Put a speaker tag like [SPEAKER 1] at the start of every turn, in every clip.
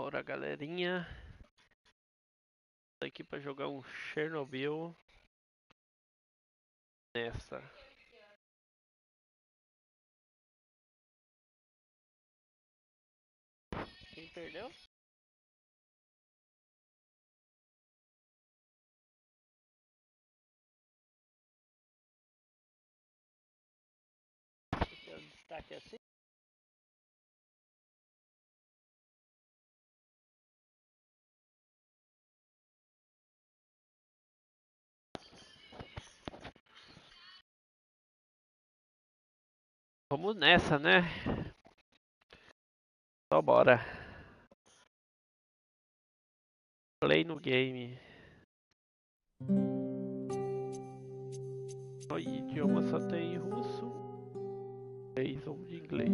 [SPEAKER 1] Bora, galerinha. Tô aqui pra jogar um Chernobyl nessa. Quem perdeu? Esse é o destaque assim. Vamos nessa, né? Só bora. Play no game. O idioma só tem russo, inglês ou de inglês.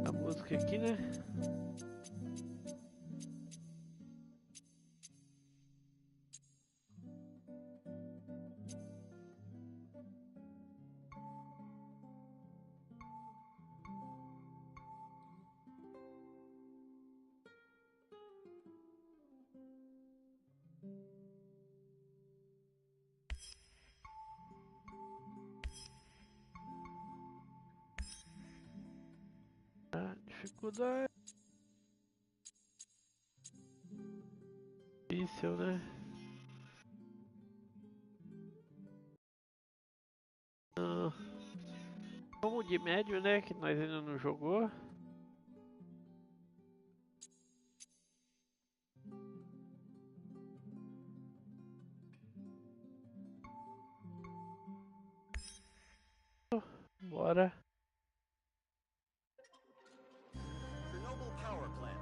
[SPEAKER 1] A música aqui, né? A dificuldade. Difícil, né? Ah, como de médio, né? Que nós ainda não jogou. Bora.
[SPEAKER 2] Chernobyl power plant,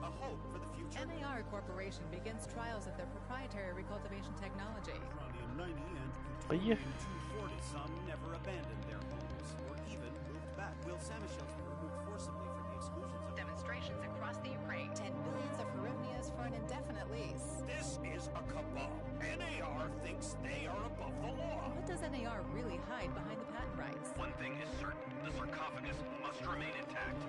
[SPEAKER 2] a hope for the future.
[SPEAKER 3] NAR Corporation begins trials of their proprietary recultivation technology.
[SPEAKER 2] Uranium-90 and
[SPEAKER 1] Olha.
[SPEAKER 2] plutonium-240. Some never abandoned their homes or even moved back. Will Samishels be removed forcibly from the exclusion zone?
[SPEAKER 3] Demonstrations across the Ukraine. 10 billions of hryvnias for an indefinite lease.
[SPEAKER 2] This is a cabal. NAR thinks they are above the law.
[SPEAKER 3] What does NAR really hide behind the patent rights?
[SPEAKER 2] One thing is certain, the sarcophagus must remain intact.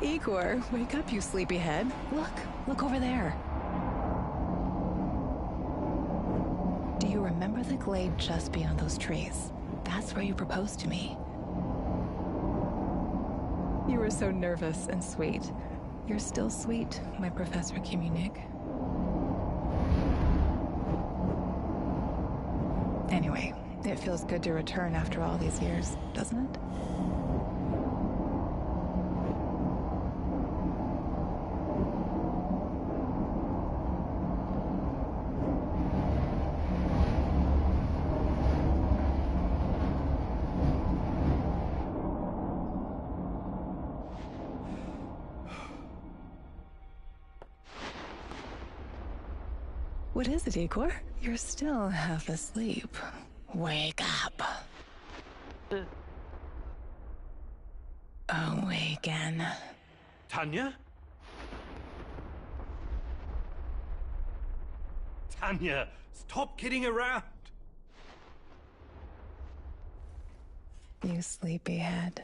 [SPEAKER 3] Igor, wake up, you sleepyhead. Look over there. Do you remember the glade just beyond those trees? That's where you proposed to me. You were so nervous and sweet. You're still sweet, my Professor Kimunik. Anyway, it feels good to return after all these years, doesn't it? What is it, Igor? You're still half asleep. Wake up. Awaken.
[SPEAKER 4] Tanya? Tanya, stop kidding around!
[SPEAKER 3] You sleepyhead.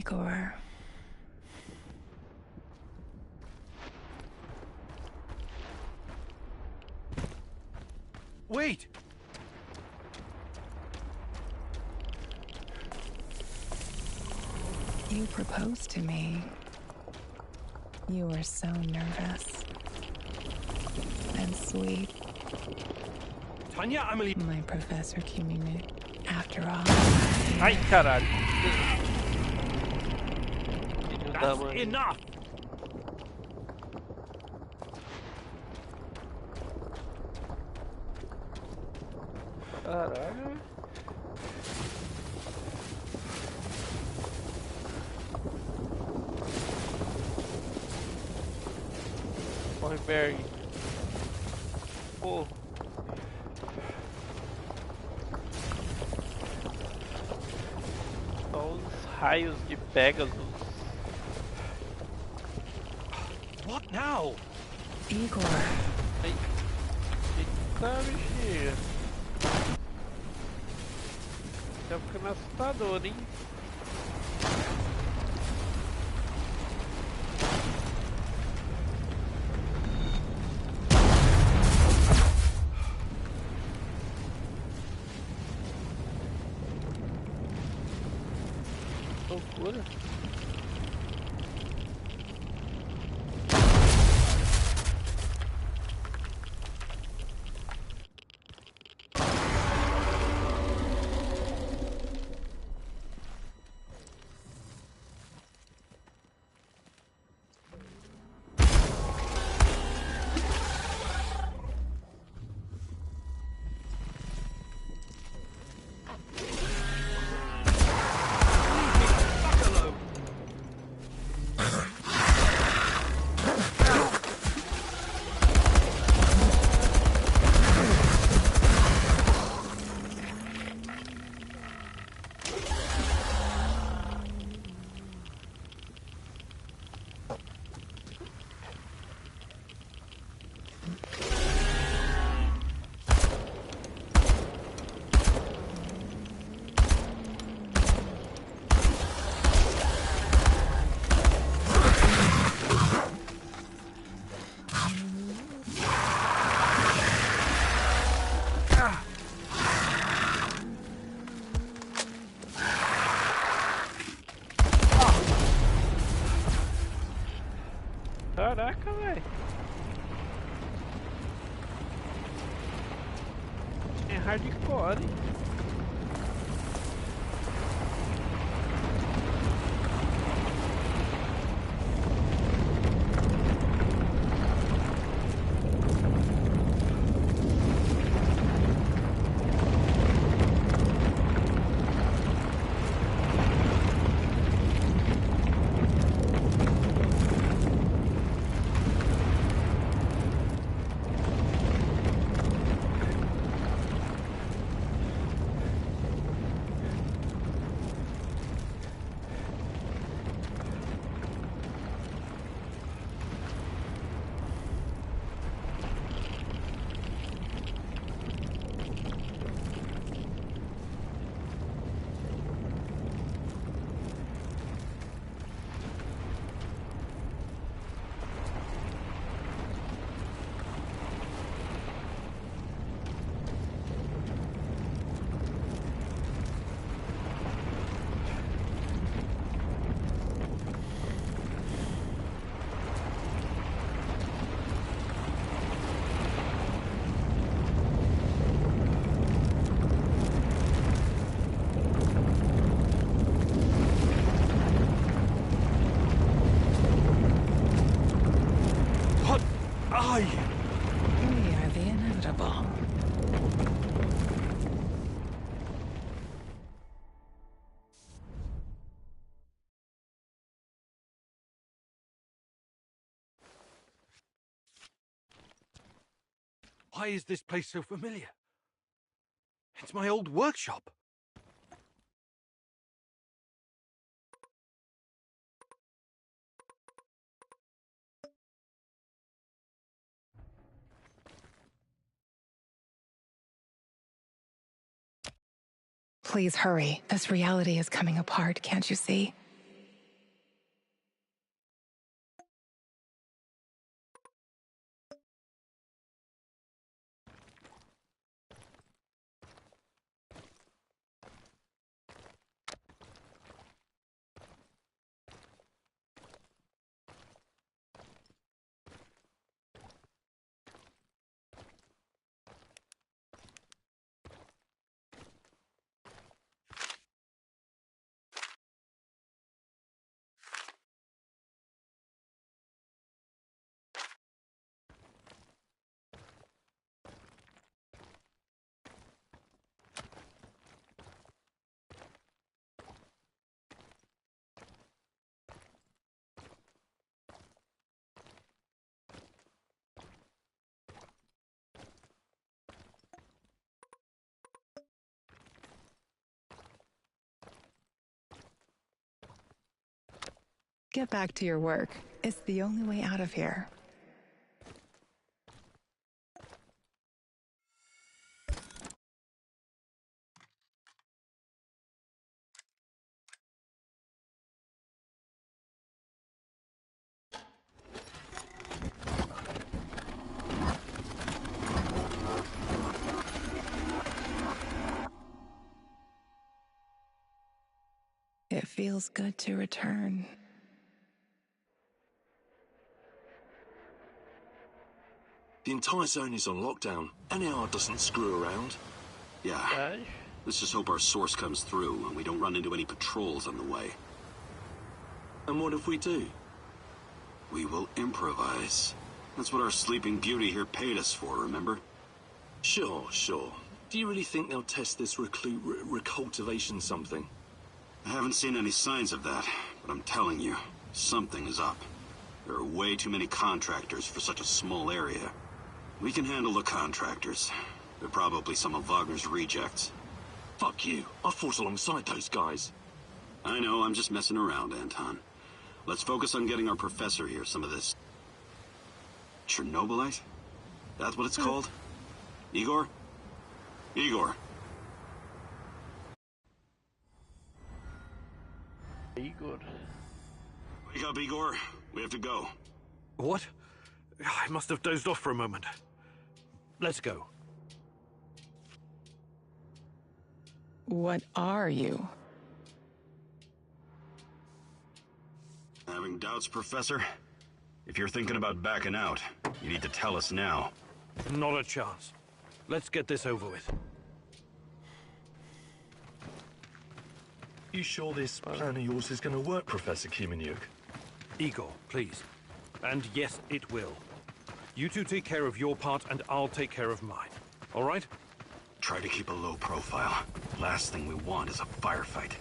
[SPEAKER 3] Igor.
[SPEAKER 4] Wait!
[SPEAKER 3] You proposed to me. You were so nervous. And sweet.
[SPEAKER 4] Tanya, Amelie.
[SPEAKER 3] My professor Kimine. After all.
[SPEAKER 1] Ai, caralho. Filho da
[SPEAKER 4] That's
[SPEAKER 1] mãe.
[SPEAKER 4] enough!
[SPEAKER 1] Caralho. Corre, Berg. Pô. Só os raios de Pegasus.
[SPEAKER 4] What now?
[SPEAKER 3] Igor.
[SPEAKER 1] Ai. Eita, bichinha. Tá ficando assustador, hein? Loucura. Caraca, velho. É hardcore.
[SPEAKER 4] What are you?
[SPEAKER 3] We are the inevitable.
[SPEAKER 4] Why is this place so familiar? It's my old workshop.
[SPEAKER 3] Please hurry. This reality is coming apart, can't you see? Get back to your work. It's the only way out of here. It feels good to return.
[SPEAKER 5] The entire zone is on lockdown. NAR doesn't screw around. Yeah,
[SPEAKER 1] Gosh.
[SPEAKER 5] let's just hope our source comes through and we don't run into any patrols on the way. And what if we do? We will improvise. That's what our Sleeping Beauty here paid us for, remember? Sure. Do you really think they'll test this recultivation something? I haven't seen any signs of that, but I'm telling you, something is up. There are way too many contractors for such a small area. We can handle the contractors. They're probably some of Wagner's rejects.
[SPEAKER 6] Fuck you. I fought alongside those guys.
[SPEAKER 5] I know, I'm just messing around, Anton. Let's focus on getting our professor here some of this... Chernobylite? That's what it's called? Igor? Igor.
[SPEAKER 1] Igor.
[SPEAKER 5] Wake up, Igor. We have to go.
[SPEAKER 4] What? I must have dozed off for a moment. Let's go.
[SPEAKER 3] What are you?
[SPEAKER 5] Having doubts, Professor? If you're thinking about backing out, you need to tell us now.
[SPEAKER 4] Not a chance. Let's get this over with.
[SPEAKER 6] You sure this plan of yours is going to work, Professor Kimenyuk?
[SPEAKER 4] Igor, please. And yes, it will. You two take care of your part, and I'll take care of mine. All right?
[SPEAKER 5] Try to keep a low profile. Last thing we want is a firefight.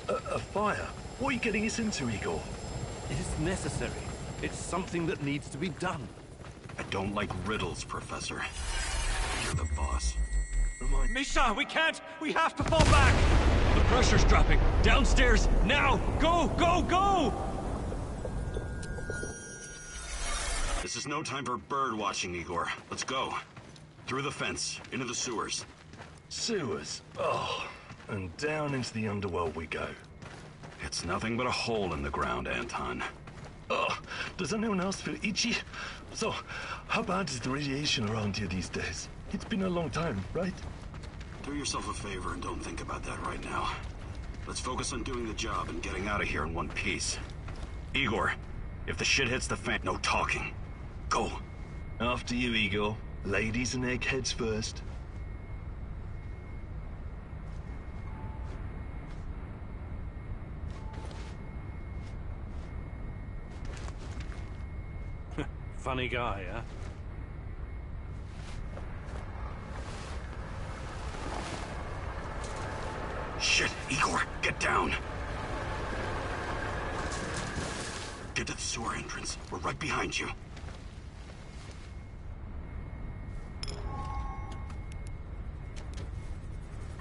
[SPEAKER 6] A fire? What are you getting us into, Igor?
[SPEAKER 4] It is necessary. It's something that needs to be done.
[SPEAKER 5] I don't like riddles, Professor. You're the boss.
[SPEAKER 6] Remind...
[SPEAKER 7] Misha, we can't! We have to fall back! The pressure's dropping. Downstairs, now! Go, go, go!
[SPEAKER 5] This is no time for bird watching, Igor. Let's go. Through the fence, into the sewers.
[SPEAKER 6] Sewers? Oh, and down into the underworld we go.
[SPEAKER 5] It's nothing but a hole in the ground, Anton.
[SPEAKER 6] Oh, does anyone else feel itchy? So, how bad is the radiation around here these days? It's been a long time, right?
[SPEAKER 5] Do yourself a favor and don't think about that right now. Let's focus on doing the job and getting out of here in one piece. Igor, if the shit hits the fan, no talking. Go.
[SPEAKER 6] After you, Igor. Ladies and eggheads first.
[SPEAKER 4] Funny guy, huh?
[SPEAKER 5] Shit, Igor, get down. Get to the sewer entrance. We're right behind you.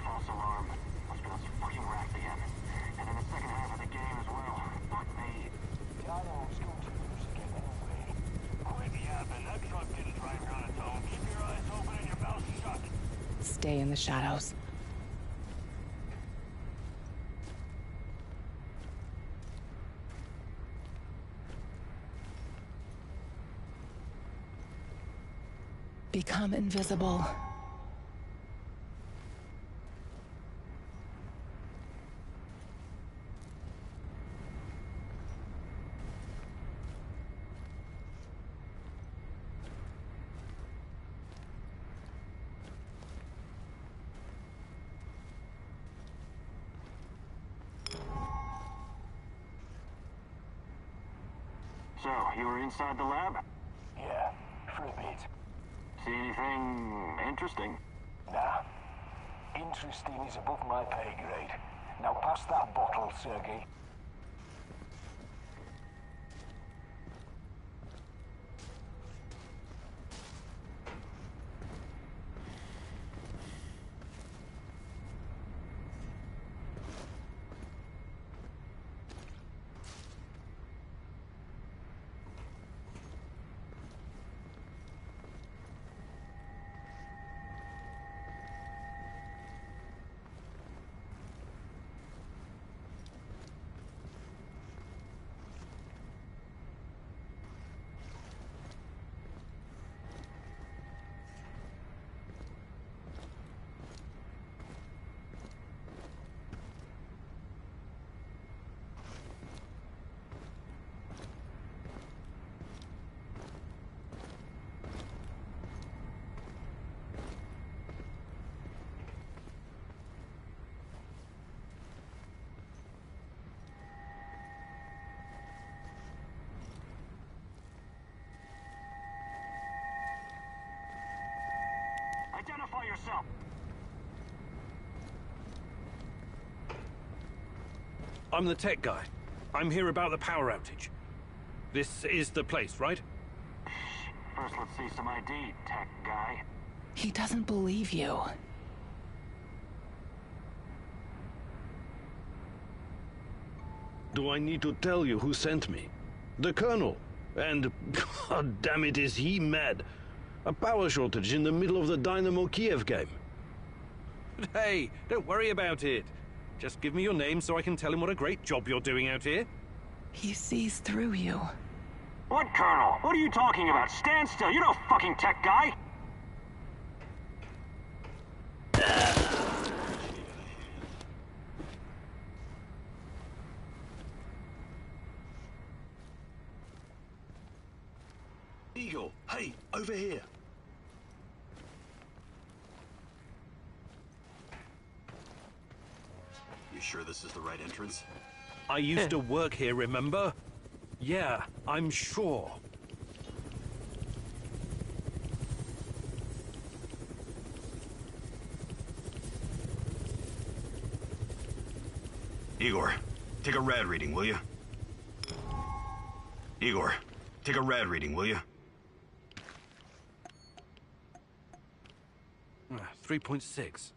[SPEAKER 8] False alarm. Must be on some fucking raft again. And in the second half of the game as well. Fuck me. God, I was going to lose again anyway. Quit yapping. That truck didn't drive here on its own. Keep your eyes open and your mouth shut.
[SPEAKER 3] Stay in the shadows. Become invisible.
[SPEAKER 8] So, you were inside the lab?
[SPEAKER 9] Yeah, for a bit.
[SPEAKER 8] See anything interesting?
[SPEAKER 9] Nah. Interesting is above my pay grade. Now pass that bottle, Sergei.
[SPEAKER 4] I'm the tech guy. I'm here about the power outage. This is the place, right?
[SPEAKER 8] First, let's see some ID, tech guy.
[SPEAKER 3] He doesn't believe you.
[SPEAKER 6] Do I need to tell you who sent me? The Colonel. And, god damn it, is he mad. A power shortage in the middle of the Dynamo Kiev game.
[SPEAKER 4] But hey, don't worry about it. Just give me your name so I can tell him what a great job you're doing out here.
[SPEAKER 3] He sees through you.
[SPEAKER 8] What, Colonel? What are you talking about? Stand still. You're no fucking tech guy.
[SPEAKER 6] Eagle, hey, over here.
[SPEAKER 5] You sure this is the right entrance?
[SPEAKER 4] I used to work here, remember? Yeah, I'm sure.
[SPEAKER 5] Igor, take a rad reading, will you? Igor, take a rad reading, will you?
[SPEAKER 4] 3.6.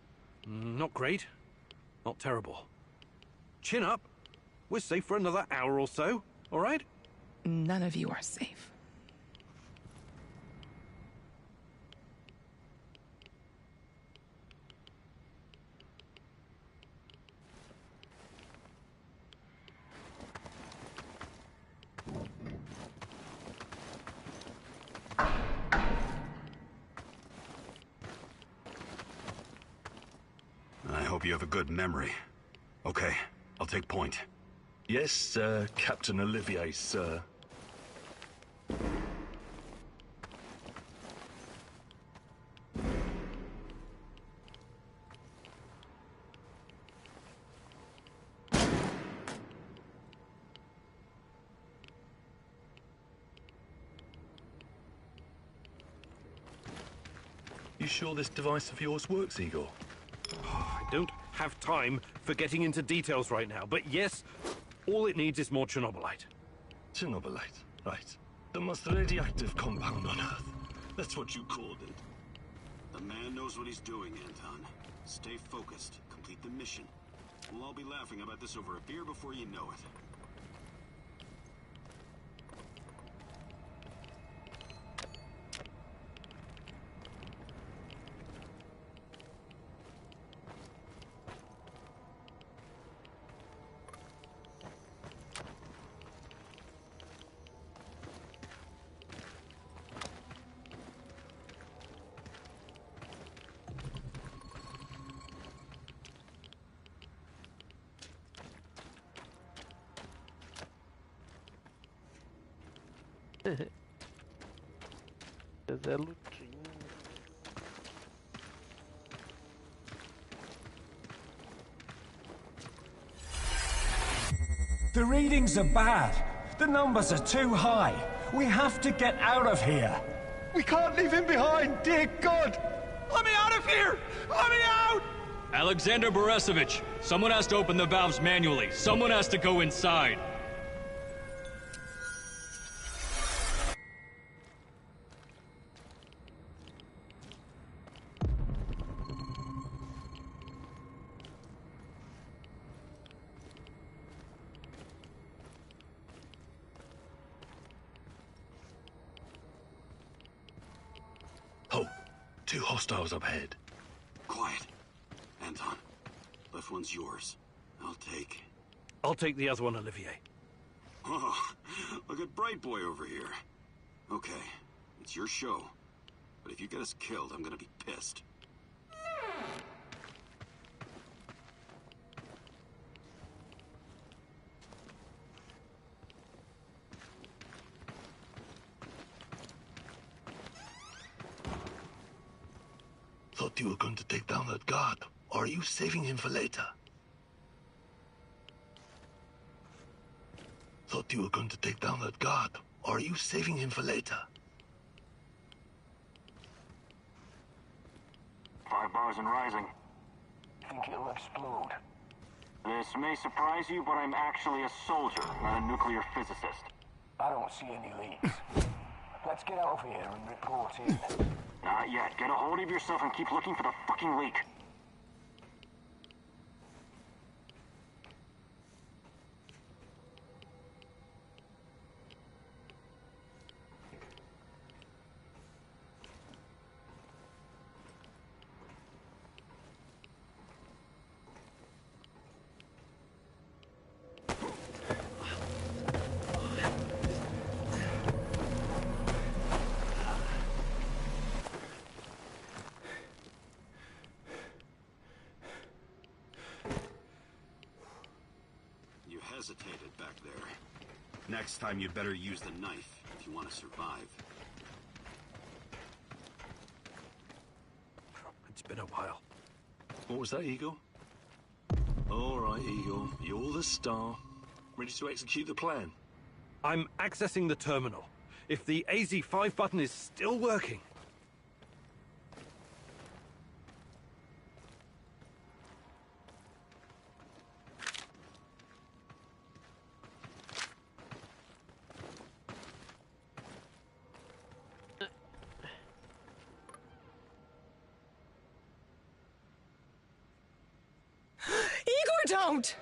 [SPEAKER 4] Not great. Not terrible. Chin up. We're safe for another hour or so, all right?
[SPEAKER 3] None of you are safe.
[SPEAKER 5] I hope you have a good memory. Okay, I'll take point.
[SPEAKER 6] Yes, Captain Olivier, sir. You sure this device of yours works, Igor?
[SPEAKER 4] I don't have time for getting into details right now, but yes, all it needs is more Chernobylite.
[SPEAKER 6] Chernobylite, right. The most radioactive compound on Earth. That's what you called it.
[SPEAKER 5] The man knows what he's doing, Anton. Stay focused. Complete the mission. We'll all be laughing about this over a beer before you know it.
[SPEAKER 1] Zé Lutinho.
[SPEAKER 9] The readings are bad. The numbers are too high. We have to get out of here.
[SPEAKER 6] We can't leave him behind, dear God!
[SPEAKER 7] Let me out of here! Let me out! Alexander Borisovich, someone has to open the valves manually. Someone has to go inside.
[SPEAKER 6] Oh, two hostiles up ahead.
[SPEAKER 5] Quiet. Anton, left one's yours.
[SPEAKER 4] I'll take the other one, Olivier.
[SPEAKER 5] Oh, look at Bright Boy over here. Okay, it's your show. But if you get us killed, I'm gonna be pissed.
[SPEAKER 6] Thought you were going to take down that guard. Or are you saving him for later? Thought you were going to take down that guard. Or are you saving him for later?
[SPEAKER 8] 5 bars and rising.
[SPEAKER 9] Think it'll explode?
[SPEAKER 8] This may surprise you, but I'm actually a soldier, not a nuclear physicist.
[SPEAKER 9] I don't see any leaks. Let's get out of here and report in.
[SPEAKER 8] Not yet. Get a hold of yourself and keep looking for the fucking leak.
[SPEAKER 5] Hesitated back there. Next time you better use the knife if you want to survive.
[SPEAKER 4] It's been a while.
[SPEAKER 10] What was that, Eagle? All right, Eagle. You're the star. Ready to execute the plan?
[SPEAKER 4] I'm accessing the terminal. If the AZ5 button is still working...
[SPEAKER 3] Igor, don't!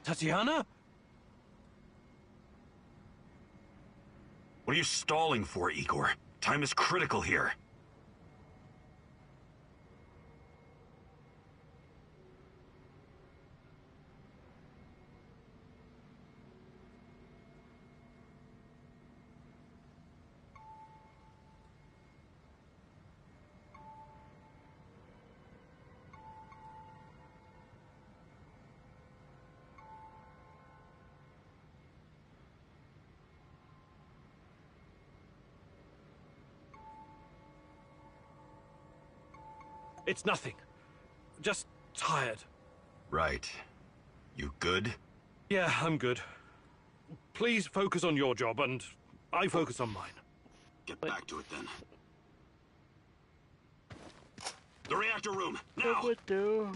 [SPEAKER 4] Tatiana?
[SPEAKER 5] What are you stalling for, Igor? Time is critical here.
[SPEAKER 4] It's nothing. Just tired.
[SPEAKER 5] Right. You good?
[SPEAKER 4] Yeah, I'm good. Please focus on your job, and I focus on mine.
[SPEAKER 5] Get back to it, then. The reactor room, now!
[SPEAKER 1] What do?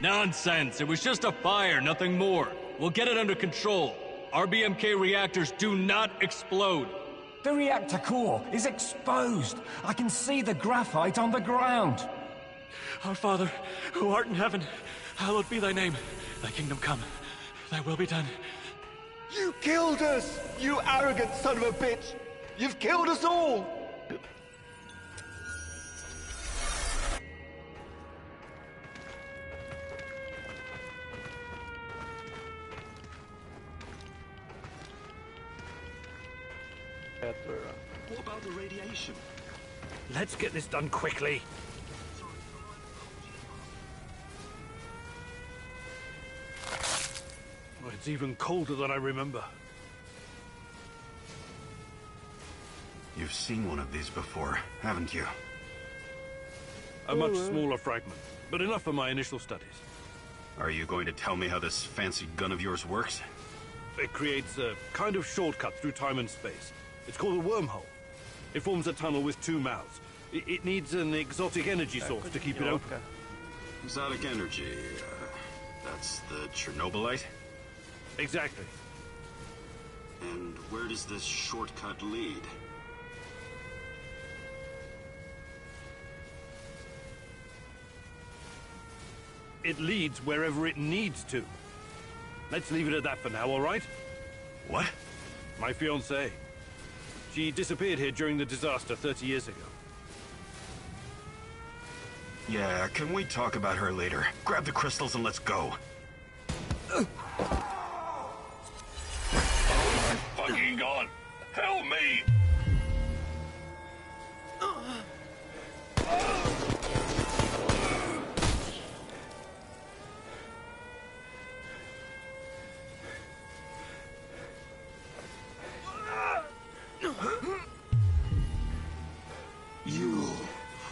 [SPEAKER 7] Nonsense! It was just a fire, nothing more. We'll get it under control. RBMK reactors do not explode.
[SPEAKER 9] The reactor core is exposed. I can see the graphite on the ground.
[SPEAKER 7] Our Father, who art in heaven, hallowed be thy name. Thy kingdom come. Thy will be done.
[SPEAKER 11] You killed us! You arrogant son of a bitch! You've killed us all!
[SPEAKER 5] What about the radiation?
[SPEAKER 4] Let's get this done quickly. Oh, it's even colder than I remember.
[SPEAKER 5] You've seen one of these before, haven't you?
[SPEAKER 4] A much smaller fragment, but enough for my initial studies.
[SPEAKER 5] Are you going to tell me how this fancy gun of yours works?
[SPEAKER 4] It creates a kind of shortcut through time and space. It's called a wormhole. It forms a tunnel with two mouths. It needs an exotic energy source to keep it open.
[SPEAKER 5] Exotic energy, that's the Chernobylite?
[SPEAKER 4] Exactly.
[SPEAKER 5] And where does this shortcut lead?
[SPEAKER 4] It leads wherever it needs to. Let's leave it at that for now, all right?
[SPEAKER 5] What?
[SPEAKER 4] My fiancée. She disappeared here during the disaster 30 years ago.
[SPEAKER 5] Yeah, can we talk about her later? Grab the crystals and let's go.
[SPEAKER 10] Oh my fucking God! Help me!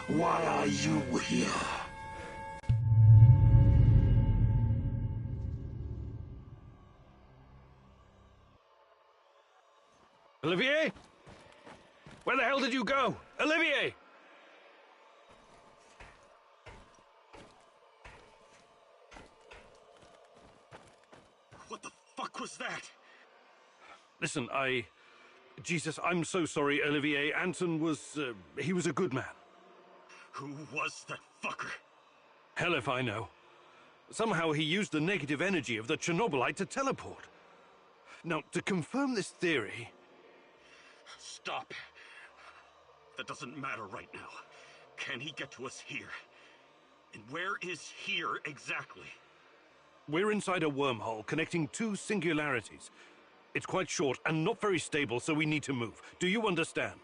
[SPEAKER 5] Why are you here?
[SPEAKER 6] Olivier? Where the hell did you go? Olivier!
[SPEAKER 5] What the fuck was that?
[SPEAKER 6] Listen, Jesus, I'm so sorry, Olivier. Anton was, he was a good man.
[SPEAKER 5] Who was that fucker?
[SPEAKER 6] Hell if I know. Somehow he used the negative energy of the Chernobylite to teleport. Now, to confirm this theory...
[SPEAKER 5] Stop. That doesn't matter right now. Can he get to us here? And where is here exactly?
[SPEAKER 6] We're inside a wormhole connecting two singularities. It's quite short and not very stable, so we need to move. Do you understand?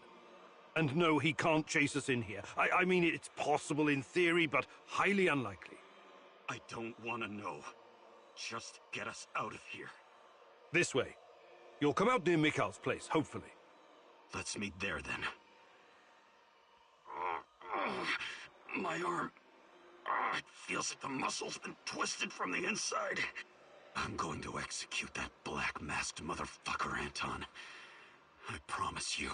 [SPEAKER 6] And no, he can't chase us in here. I mean, it's possible in theory, but highly unlikely.
[SPEAKER 5] I don't want to know. Just get us out of here.
[SPEAKER 6] This way. You'll come out near Mikhail's place, hopefully.
[SPEAKER 5] Let's meet there, then. My arm. It feels like the muscle's been twisted from the inside. I'm going to execute that black-masked motherfucker, Anton. I promise you.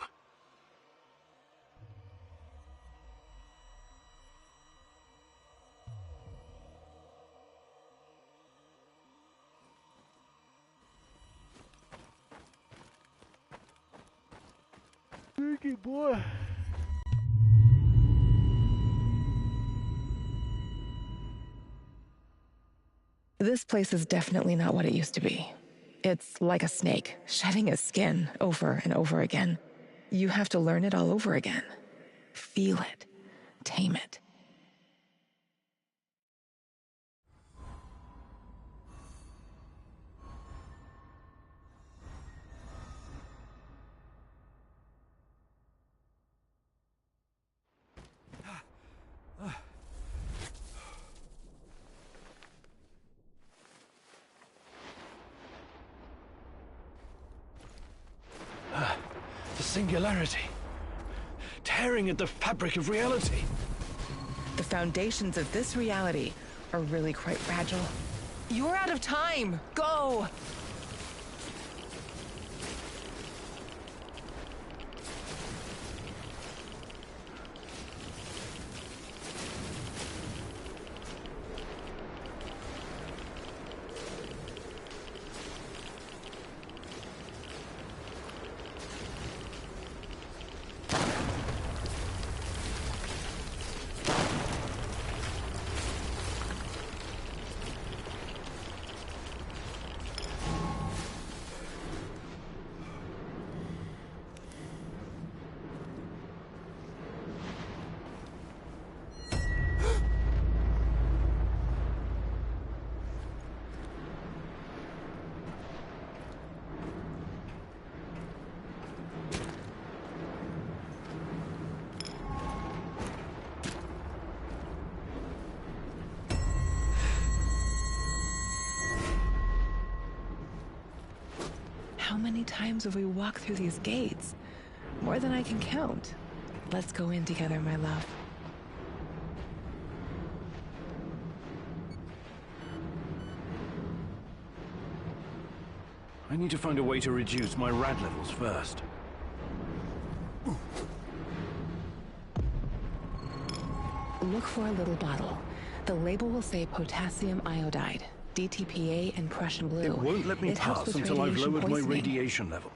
[SPEAKER 1] Ricky boy.
[SPEAKER 3] This place is definitely not what it used to be. It's like a snake, shedding its skin over and over again. You have to learn it all over again. Feel it. Tame it.
[SPEAKER 6] The singularity. Tearing at the fabric of reality.
[SPEAKER 3] The foundations of this reality are really quite fragile. You're out of time! Go! How many times have we walked through these gates? More than I can count. Let's go in together, my love.
[SPEAKER 6] I need to find a way to reduce my rad levels first.
[SPEAKER 3] Look for a little bottle. The label will say potassium iodide, DTPA, and Prussian blue.
[SPEAKER 6] It won't let me
[SPEAKER 3] It helps
[SPEAKER 6] pass
[SPEAKER 3] with
[SPEAKER 6] until I've
[SPEAKER 3] radiation
[SPEAKER 6] lowered my
[SPEAKER 3] poisoning.
[SPEAKER 6] radiation level.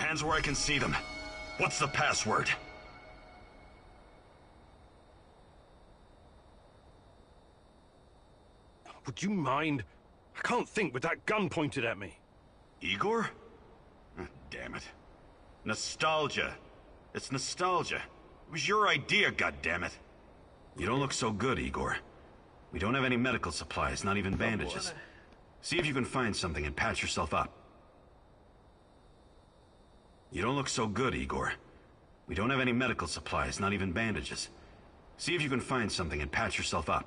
[SPEAKER 5] Hands where I can see them. What's the password?
[SPEAKER 6] Would you mind? I can't think with that gun pointed at me.
[SPEAKER 5] Igor? Damn it. Nostalgia. It's nostalgia. It was your idea, goddammit. You don't look so good, Igor. We don't have any medical supplies, not even bandages. See if you can find something and patch yourself up. You don't look so good, Igor. We don't have any medical supplies, not even bandages. See if you can find something and patch yourself up.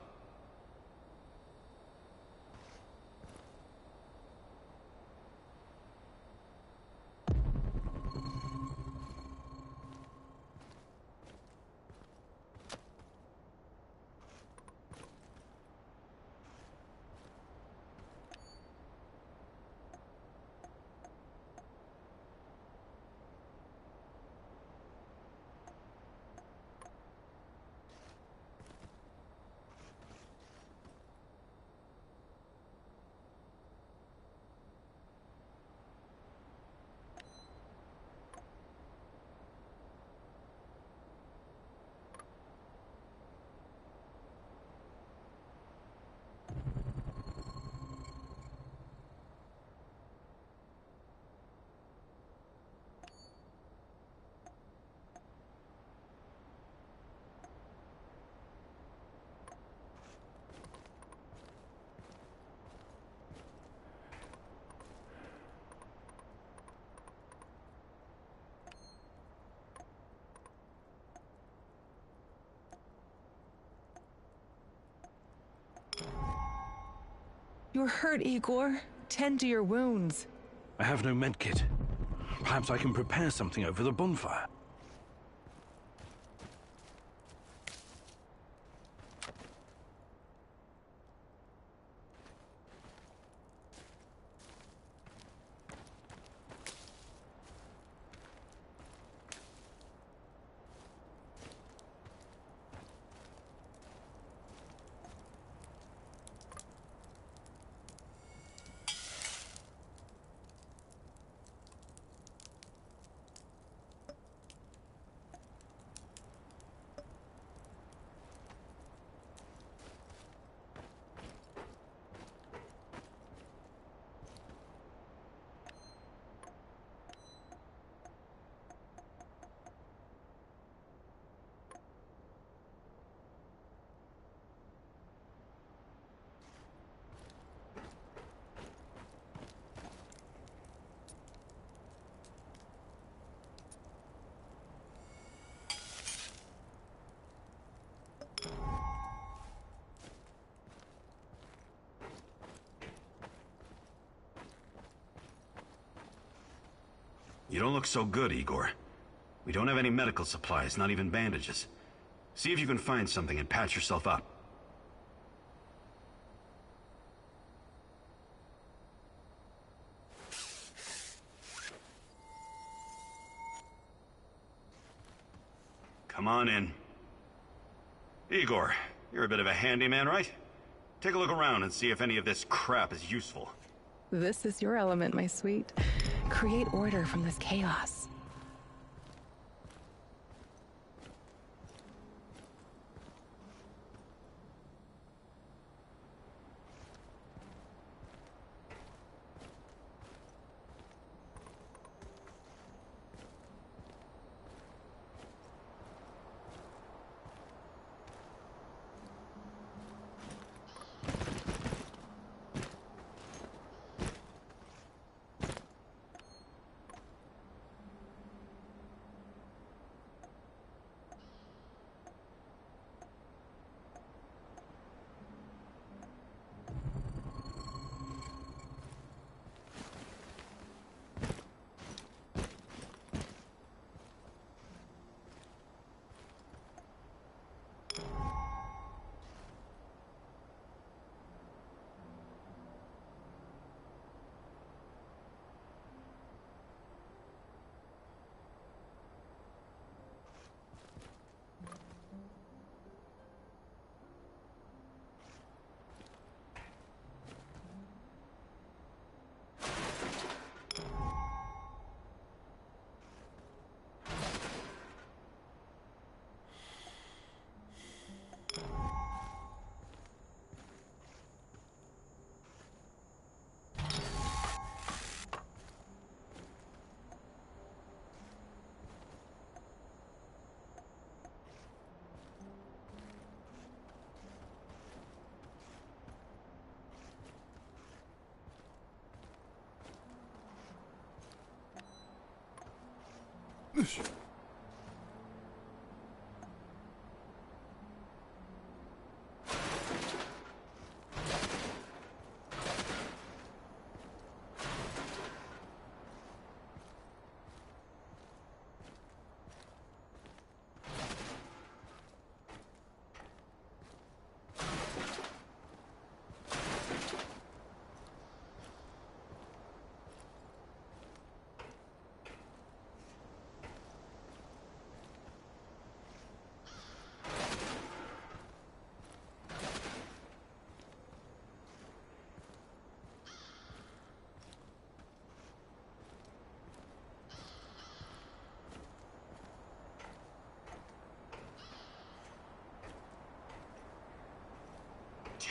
[SPEAKER 3] You're hurt, Igor. Tend to your wounds.
[SPEAKER 6] I have no medkit. Perhaps I can prepare something over the bonfire.
[SPEAKER 5] You don't look so good, Igor. We don't have any medical supplies, not even bandages. See if you can find something and patch yourself up. Come on in. Igor, you're a bit of a handyman, right? Take a look around and see if any of this crap is useful.
[SPEAKER 3] This is your element, my sweet. Create order from this chaos.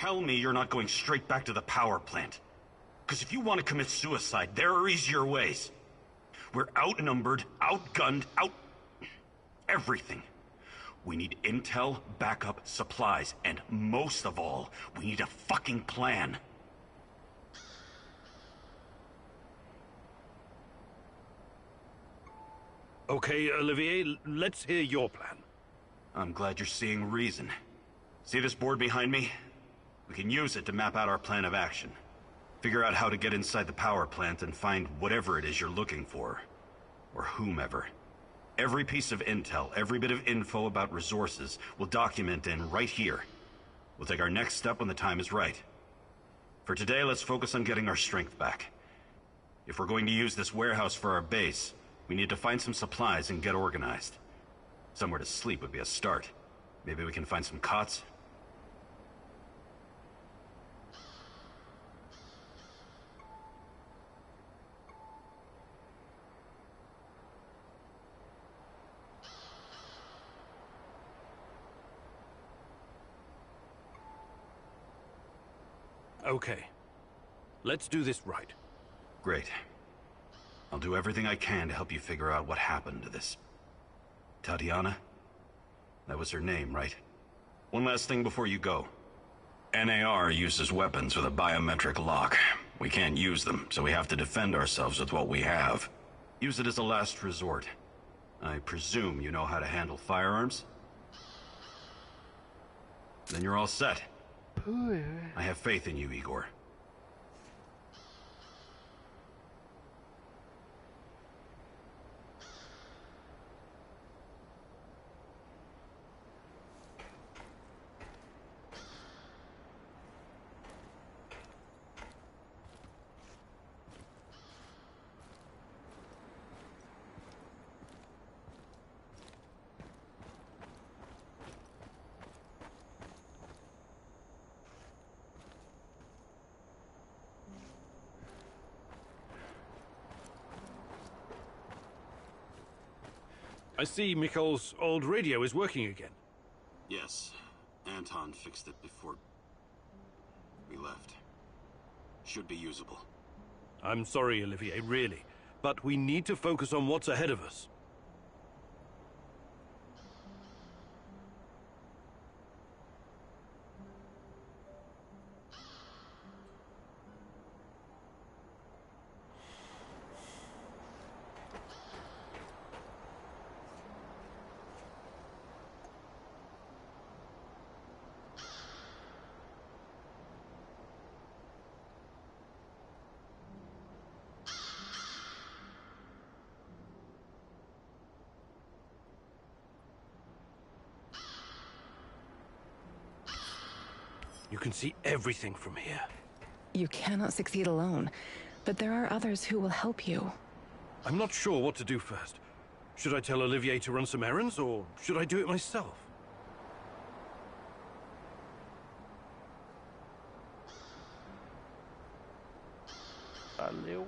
[SPEAKER 5] Tell me you're not going straight back to the power plant. Because if you want to commit suicide, there are easier ways. We're outnumbered, outgunned, everything. We need intel, backup, supplies, and most of all, we need a fucking plan.
[SPEAKER 6] Okay, Olivier, let's hear your plan.
[SPEAKER 5] I'm glad you're seeing reason. See this board behind me? We can use it to map out our plan of action. Figure out how to get inside the power plant and find whatever it is you're looking for. Or whomever. Every piece of intel, every bit of info about resources, we'll document in right here. We'll take our next step when the time is right. For today, let's focus on getting our strength back. If we're going to use this warehouse for our base, we need to find some supplies and get organized. Somewhere to sleep would be a start. Maybe we can find some cots.
[SPEAKER 6] Okay. Let's do this right.
[SPEAKER 5] Great. I'll do everything I can to help you figure out what happened to this... Tatiana? That was her name, right? One last thing before you go. NAR uses weapons with a biometric lock. We can't use them, so we have to defend ourselves with what we have. Use it as a last resort. I presume you know how to handle firearms? Then you're all set. I have faith in you, Igor.
[SPEAKER 6] I see Mikol's old radio is working again.
[SPEAKER 5] Yes, Anton fixed it before we left. Should be usable.
[SPEAKER 6] I'm sorry, Olivier, really. But we need to focus on what's ahead of us. You can see everything from here.
[SPEAKER 3] You cannot succeed alone, but there are others who will help you.
[SPEAKER 6] I'm not sure what to do first. Should I tell Olivier to run some errands, or should I do it myself?
[SPEAKER 1] Valeu.